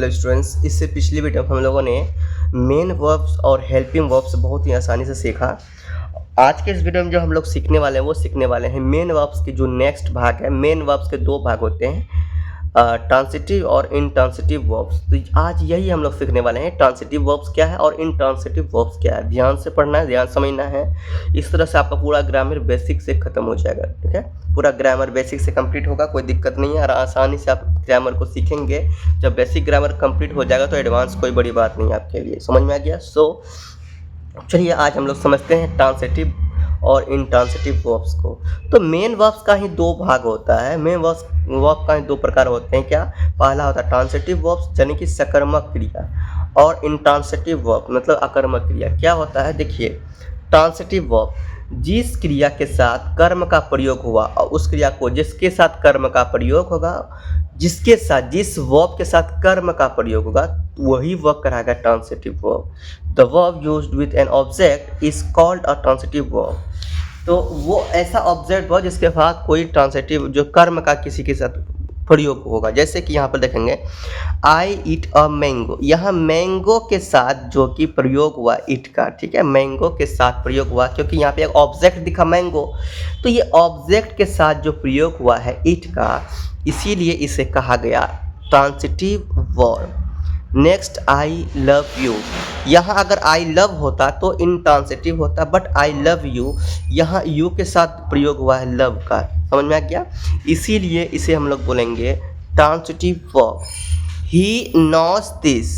Hello students, इससे पिछली video में हम लोगों ने मेन वर्ब्स और हेल्पिंग वर्ब्स बहुत ही आसानी से सीखा। आज के इस वीडियो में जो हम लोग सीखने वाले हैं वो सीखने वाले हैं मेन वर्ब्स की जो नेक्स्ट भाग है। मेन वर्ब्स के दो भाग होते हैं, ट्रांसिटिव और इंट्रांसिटिव वर्ब्स। तो आज यही हम लोग सीखने वाले हैं, ट्रांसिटिव वर्ब्स क्या है और इंट्रांसिटिव वर्ब्स क्या है। ध्यान से पढ़ना है, ध्यान समझना है, इस तरह से आपका पूरा ग्रामर बेसिक से खत्म हो जाएगा। ठीक है, पूरा ग्रामर बेसिक से कंप्लीट होगा, कोई दिक्कत नहीं है और आसानी से आप ग्रामर को सीखेंगे। जब बेसिक ग्रामर कंप्लीट हो जाएगा तो एडवांस कोई बड़ी बात नहीं है आपके लिए। समझ में आ गया? चलिए आज हम लोग समझते हैं ट्रांसिटिव और इंट्रांसिटिव वर्ब्स को। तो मेन वर्ब्स का ही दो भाग होता है, मेन वर्ब का ही दो प्रकार होते हैं। क्या? पहला होता है ट्रांसिटिव वर्ब्स यानी कि सकर्मक क्रिया, और इंट्रांसिटिव वर्ब मतलब अकर्मक क्रिया। क्या होता है? देखिए, ट्रांसिटिव वर्ब जिस क्रिया के साथ कर्म का प्रयोग हुआ और उस क्रिया को जिसके साथ कर्म का प्रयोग होगा, जिसके साथ जिस वर्ब के साथ कर्म का प्रयोग होगा वही वर्ब कहलाएगा transitive verb. The verb used with an object is called a transitive verb. तो वो ऐसा ऑब्जेक्ट वर्ब जिसके साथ कोई ट्रांसिटिव जो कर्म का किसी के साथ प्रयोग होगा। जैसे कि यहाँ पर देखेंगे आई ईट अ मैंगो, यहाँ मैंगो के साथ जो कि प्रयोग हुआ ईट का, ठीक है, मैंगो के साथ प्रयोग हुआ क्योंकि यहाँ पे एक ऑब्जेक्ट दिखा मैंगो, तो ये ऑब्जेक्ट के साथ जो प्रयोग हुआ है ईट का, इसीलिए इसे कहा गया transitive verb. Next I love you, यहाँ अगर आई लव होता तो इंट्रांसिटिव होता, बट आई लव यू यहाँ यू के साथ प्रयोग हुआ है लव का। समझ में आ गया? इसीलिए इसे हम लोग बोलेंगे transitive verb. He knows this,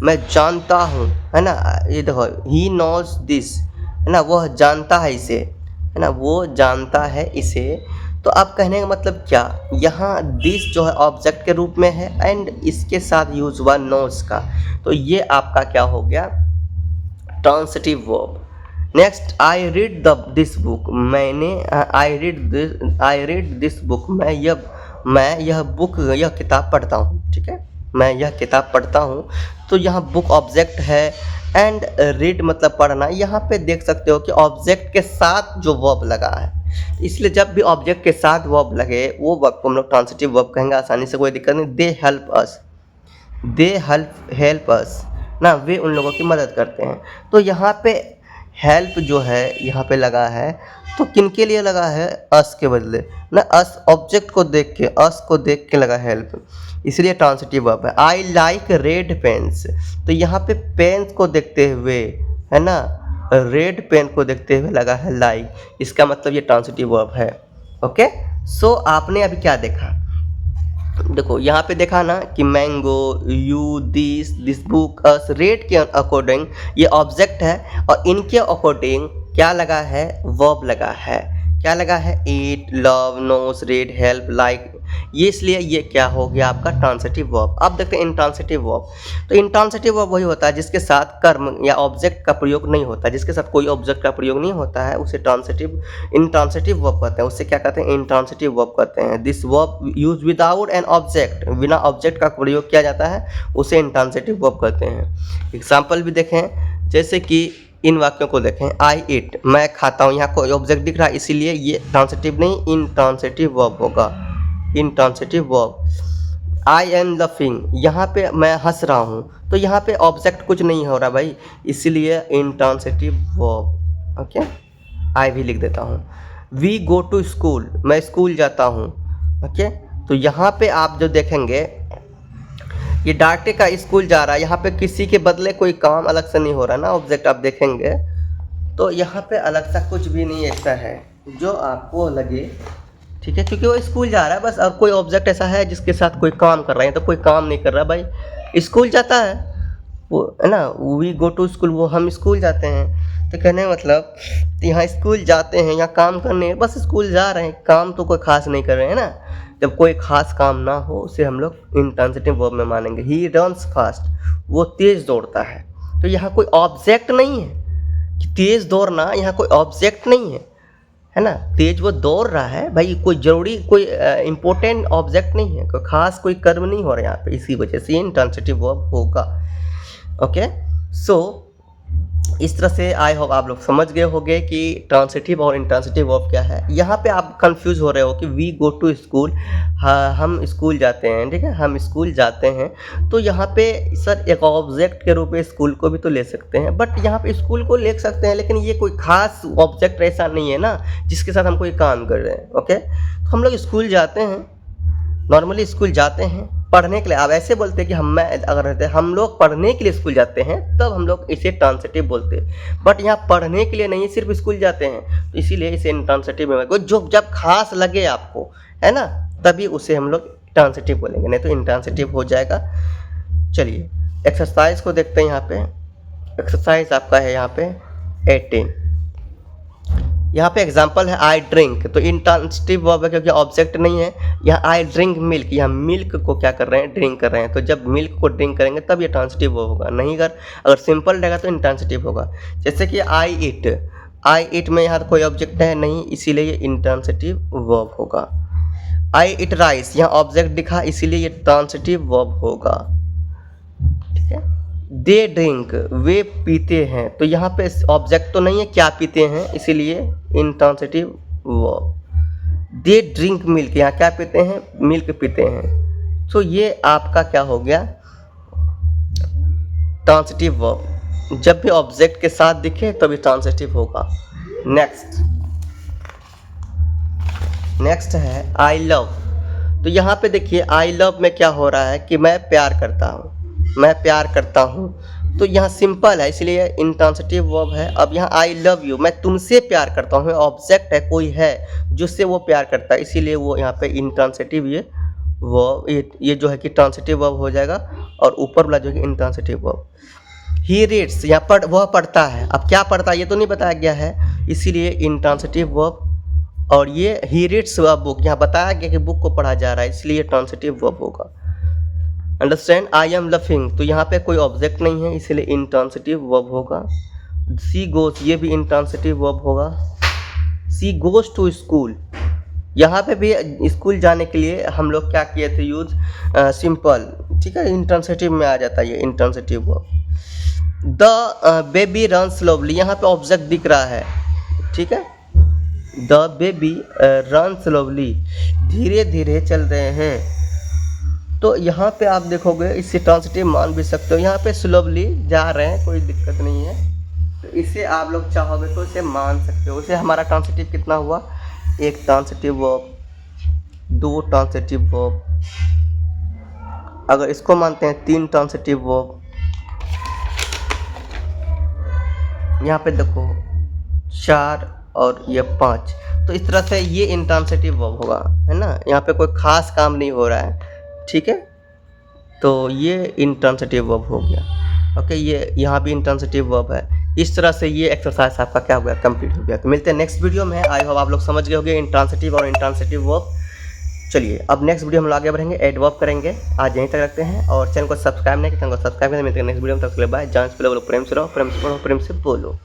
मैं जानता हूँ, है ना, ये देखो ही नोज दिस, है ना, वह जानता है इसे, है ना, वो जानता है इसे। तो अब कहने का मतलब क्या, यहाँ दिस जो है ऑब्जेक्ट के रूप में है एंड इसके साथ यूज हुआ नोज का, तो ये आपका क्या हो गया transitive verb. Next I read this book, मैंने आई रीड दिस बुक, मैं यह बुक यह किताब पढ़ता हूँ। ठीक है, मैं यह किताब पढ़ता हूँ। तो यहाँ बुक ऑब्जेक्ट है एंड रीड मतलब पढ़ना। यहाँ पे देख सकते हो कि ऑब्जेक्ट के साथ जो वर्ब लगा है, इसलिए जब भी ऑब्जेक्ट के साथ वर्ब लगे वो वर्ब को हम लोग ट्रांसिटिव वर्ब कहेंगे, आसानी से, कोई दिक्कत नहीं। दे हेल्प अस ना, वे उन लोगों की मदद करते हैं। तो यहाँ पे हेल्प जो है यहाँ पे लगा है, तो किन के लिए लगा है? अस के बदले ना, अस ऑब्जेक्ट को देख के, अस को देख के लगा हेल्प, इसलिए ट्रांसिटिव वर्ब है। आई लाइक रेड पेन्स, तो यहाँ पे पेन्स को देखते हुए, है ना, रेड पेन को देखते हुए लगा है लाइक, इसका मतलब ये ट्रांसिटिव वर्ब है। ओके, सो आपने अभी क्या देखा? देखो यहाँ पे देखा ना कि mango, you, this book, us, red के अकॉर्डिंग ये ऑब्जेक्ट है और इनके अकॉर्डिंग क्या लगा है? वर्ब लगा है। क्या लगा है? Eat, love, nose, red, help, like, ये इसलिए ये क्या हो गया आपका ट्रांसिटिव वर्ब। अब देखते हैं इंट्रांसिटिव वर्ब। तो इंट्रांसिटिव वर्ब वही होता है जिसके साथ कर्म या ऑब्जेक्ट का प्रयोग नहीं होता, जिसके साथ कोई ऑब्जेक्ट का प्रयोग नहीं होता है, उसे इंट्रांसिटिव वर्ब कहते हैं। उससे क्या कहते हैं? इंट्रांसिटिव वर्ब कहते हैं। This verb use without an object, बिना ऑब्जेक्ट का प्रयोग किया जाता है, उसे इंट्रांसिटिव वर्ब कहते हैं। एग्जाम्पल भी देखें, जैसे कि इन वाक्यों को देखें, आई ईट, मैं खाता हूँ, यहाँ कोई ऑब्जेक्ट दिख रहा है इसीलिए ये ट्रांसिटिव नहीं इंट्रांसिटिव वर्ब होगा, intransitive verb. I am laughing, यहाँ पे मैं हंस रहा हूँ, तो यहाँ पे ऑब्जेक्ट कुछ नहीं हो रहा भाई, इसीलिए इंट्रांसिटिव वर्ब। ओके, आई भी लिख देता हूँ। वी गो टू स्कूल, मैं स्कूल जाता हूँ। ओके, तो यहाँ पे आप जो देखेंगे ये डाटे का स्कूल जा रहा है, यहाँ पे किसी के बदले कोई काम अलग से नहीं हो रहा ना, ऑब्जेक्ट आप देखेंगे तो यहाँ पे अलग सा कुछ भी नहीं ऐसा है जो आपको लगे। ठीक है, क्योंकि वो स्कूल जा रहा है बस, और कोई ऑब्जेक्ट ऐसा है जिसके साथ कोई काम कर रहा है, तो कोई काम नहीं कर रहा भाई, स्कूल जाता है वो, है ना, वी गो टू स्कूल, वो हम स्कूल जाते हैं। तो कहने का मतलब यहाँ स्कूल जाते हैं, यहाँ काम करने, बस स्कूल जा रहे हैं, काम तो कोई खास नहीं कर रहे हैं ना। जब कोई खास काम ना हो उसे हम लोग इंट्रांसिटिव वर्ब में मानेंगे। ही रन्स फास्ट, वो तेज दौड़ता है। तो यहाँ कोई ऑब्जेक्ट नहीं है कि तेज दौड़ना, यहाँ कोई ऑब्जेक्ट नहीं है ना, तेज वो दौड़ रहा है भाई, कोई जरूरी कोई इंपॉर्टेंट ऑब्जेक्ट नहीं है, कोई खास कोई कर्म नहीं हो रहा यहाँ पे, इसी वजह से इंट्रांसिटिव वर्ब होगा। ओके, सो इस तरह से आई होप आप लोग समझ गए होंगे कि ट्रांसिटिव और इंट्रांसिटिव वर्ब क्या है। यहाँ पे आप कंफ्यूज हो रहे हो कि वी गो टू स्कूल, हाँ हम स्कूल जाते हैं, ठीक है, हम स्कूल जाते हैं। तो यहाँ पे सर एक ऑब्जेक्ट के रूप में स्कूल को भी तो ले सकते हैं, बट यहाँ पे स्कूल को ले सकते हैं, लेकिन ये कोई खास ऑब्जेक्ट ऐसा नहीं है ना जिसके साथ हम कोई काम कर रहे हैं। ओके, तो हम लोग स्कूल जाते हैं, नॉर्मली स्कूल जाते हैं पढ़ने के लिए। आप ऐसे बोलते हैं कि अगर रहते हम लोग पढ़ने के लिए स्कूल जाते हैं, तब हम लोग इसे ट्रांसिटिव बोलते हैं। बट यहाँ पढ़ने के लिए नहीं, सिर्फ स्कूल जाते हैं, तो इसीलिए इसे इंट्रांसिटिव में जो जब खास लगे आपको, है ना, तभी उसे हम लोग ट्रांसिटिव बोलेंगे, नहीं तो इंट्रांसिटिव हो जाएगा। चलिए एक्सरसाइज को देखते हैं। यहाँ पे एक्सरसाइज आपका है यहाँ पे 18। यहाँ पे एग्जाम्पल है आई ड्रिंक, तो इंट्रांसिटिव वर्ब है क्योंकि ऑब्जेक्ट नहीं है। यहाँ आई ड्रिंक मिल्क, यहाँ मिल्क को क्या कर रहे हैं, ड्रिंक कर रहे हैं। तो जब मिल्क को ड्रिंक करेंगे तब ये ट्रांसिटिव वर्ब होगा, नहीं अगर सिंपल रहेगा तो इंट्रांसिटिव होगा। जैसे कि आई ईट में यहाँ कोई ऑब्जेक्ट है नहीं, इसीलिए ये इंट्रांसिटिव वर्ब होगा। आई ईट राइस, यहाँ ऑब्जेक्ट दिखा, इसीलिए ये ट्रांसिटिव वर्ब होगा, ठीक है। दे ड्रिंक, वे पीते हैं, तो यहाँ पे ऑब्जेक्ट तो नहीं है, क्या पीते हैं, इसीलिए intransitive verb. They drink milk, यहाँ क्या पीते हैं, मिल्क पीते हैं। तो ये आपका क्या हो गया, ट्रांसिटिव वर्ब। जब भी ऑब्जेक्ट के साथ दिखे तभी ट्रांसिटिव होगा। नेक्स्ट है आई लव। तो यहाँ पे देखिए आई लव में क्या हो रहा है कि मैं प्यार करता हूँ, मैं प्यार करता हूँ। तो यहाँ सिंपल है, इसलिए इंट्रांसिटिव वर्ब है। अब यहाँ आई लव यू, मैं तुमसे प्यार करता हूँ, ऑब्जेक्ट है, कोई है जिससे वो प्यार करता है, इसीलिए वो यहाँ पे इंट्रांसिटिव ये जो है कि ट्रांसिटिव वर्ब हो जाएगा, और ऊपर वाला जो है इंट्रांसिटिव वर्ब। ही रीड्स, यहाँ वह पढ़ता है, अब क्या पढ़ता है ये तो नहीं बताया गया है, इसीलिए इंट्रांसिटिव वर्ब। और ये ही रीड्स अ बुक, यहाँ बताया गया कि बुक को पढ़ा जा रहा है, इसलिए ट्रांसिटिव वर्ब होगा। अंडरस्टैंड। आई एम लफिंग, तो यहाँ पे कोई ऑब्जेक्ट नहीं है, इसलिए इंट्रांसिटिव वर्ब होगा। सी गोज, ये भी इंट्रांसिटिव वर्ब होगा। सी गोज टू स्कूल, यहाँ पे भी स्कूल जाने के लिए हम लोग क्या किए थे यूज, सिंपल, ठीक है, इंट्रांसिटिव में आ जाता है ये intransitive verb. The baby run slowly, यहाँ पे ऑब्जेक्ट दिख रहा है, ठीक है, द बेबी रन स्लोली, धीरे धीरे चल रहे हैं। तो यहाँ पे आप देखोगे इसे ट्रांसिटिव मान भी सकते हो, यहाँ पे स्लोली जा रहे हैं, कोई दिक्कत नहीं है, तो इसे आप लोग चाहोगे तो इसे मान सकते हो। इसे हमारा ट्रांसिटिव कितना हुआ, एक ट्रांसिटिव वर्ब, दो ट्रांसिटिव वर्ब, अगर इसको मानते हैं तीन ट्रांसिटिव वर्ब। यहाँ पे देखो 4 और ये 5, तो इस तरह से ये इंट्रांसिटिव वर्ब होगा, है ना, यहाँ पे कोई खास काम नहीं हो रहा है, ठीक है। तो ये इंट्रांसिटिव वर्ब हो गया। ओके, ये यहाँ भी इंट्रांसिटिव वर्ब है। इस तरह से ये एक्सरसाइज आपका क्या हो गया, कंप्लीट हो गया। तो मिलते हैं नेक्स्ट वीडियो में। आई होप आप लोग समझ गए होंगे इंट्रांसिटिव और इंट्रांसिटिव वर्ब। चलिए अब नेक्स्ट वीडियो हम लोग आगे बढ़ेंगे, एडवर्ब करेंगे। आज यहीं तक रखते हैं, और चैनल को सब्सक्राइब नहीं किया, चैनल को सब्सक्राइब करें। मिलते हैं नेक्स्ट वीडियो में, तब तक के लिए बाय। जान से पहले बोलो प्रेम से रहो, प्रेम से पढ़ो, प्रेम से बोलो।